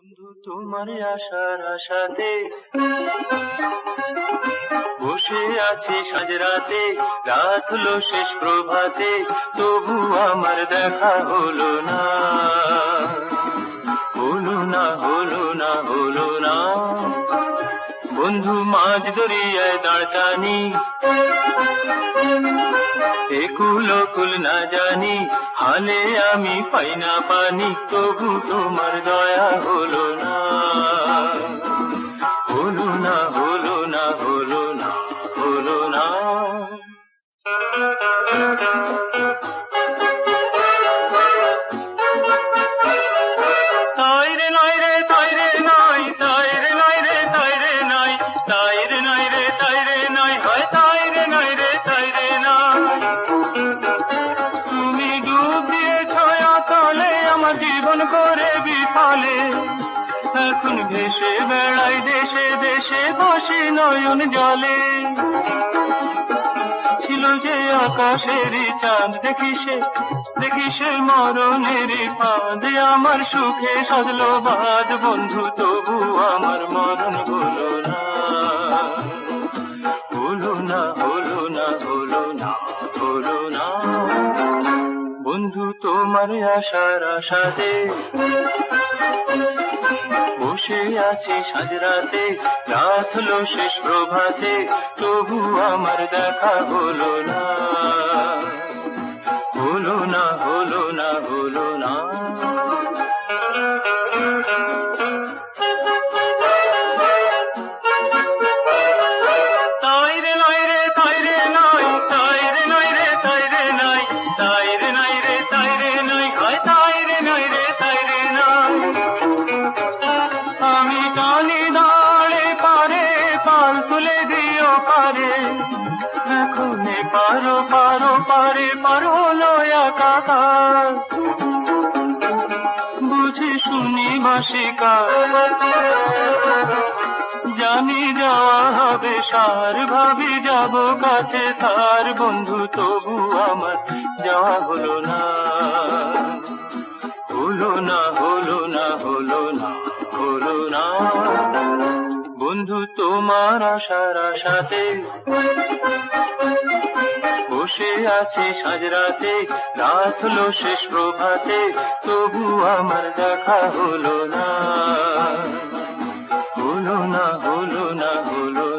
বন্ধু তোমার আশার আশাতে বসে আছি সাজরাতে, রাত হলো শেষ প্রভাতে, তবু আমার দেখা হলো না, হলো না, হলো না, হলো না। বন্ধু মাঝ দরিয়ায় দাঁড় টানি, একুল কুল না জানি, হালে আমি পাই না পানি, তবু তোমার দয়া হলো না, হলো না, হলো না, হলো না, হলো না। তাই রে নাই রে, তাই রে নাই, তাই রে নাই রে, তাই রে নাই, তাই রে নাই রে, তাই রে নাই, হয় তাই রে নাই রে, তাই রে নাই। তুমি ডুব দিয়েছ তলে আমার জীবন করে বিফলে, এখন ভেসে বেড়াই দেশে দেশে বসে নয়ন জলে। ছিল যে আকাশেরই চাঁদ, দেখি সে মরণের ফাঁদ, আমার সুখে সাজলো বাদ বন্ধু, তবু আমার মরণ হলো না, হলো না, হলো না, হলো না, হলো না। বন্ধু তোমার আশার আশাতে বসে আছি সাজরাতে, রাত হলো শেষ প্রভাতে, তবু আমার দেখা হলো না, হলো না, হলো না, হলো না। তাই রে নাই রে, তাই রে নাই, তাই রে নাই রে, তাই রে নাই, তাই রে নাই রে, তাই রে নাই, হয় তাই রে নাই রে, তাই রে নাই। আমি টানি দাঁড়ে পারে, পাল তুলে দিও পারে, এখন পারো পারো পারে, পার হলো একাকার, বুঝি শুনি বাসিকা, জানি যাওয়া হবে সার, ভাবি যাব কাছে তার, বন্ধু তবু আমার যাওয়া হলো না, হলো না, হলো না, হলো না, হলো না। বন্ধু তোমার আশার আশাতে বসে আছি সাজরাতে, রাত হলো শেষ প্রভাতে, তবু আমার দেখা হলো না, হলো না, হলো না, হলো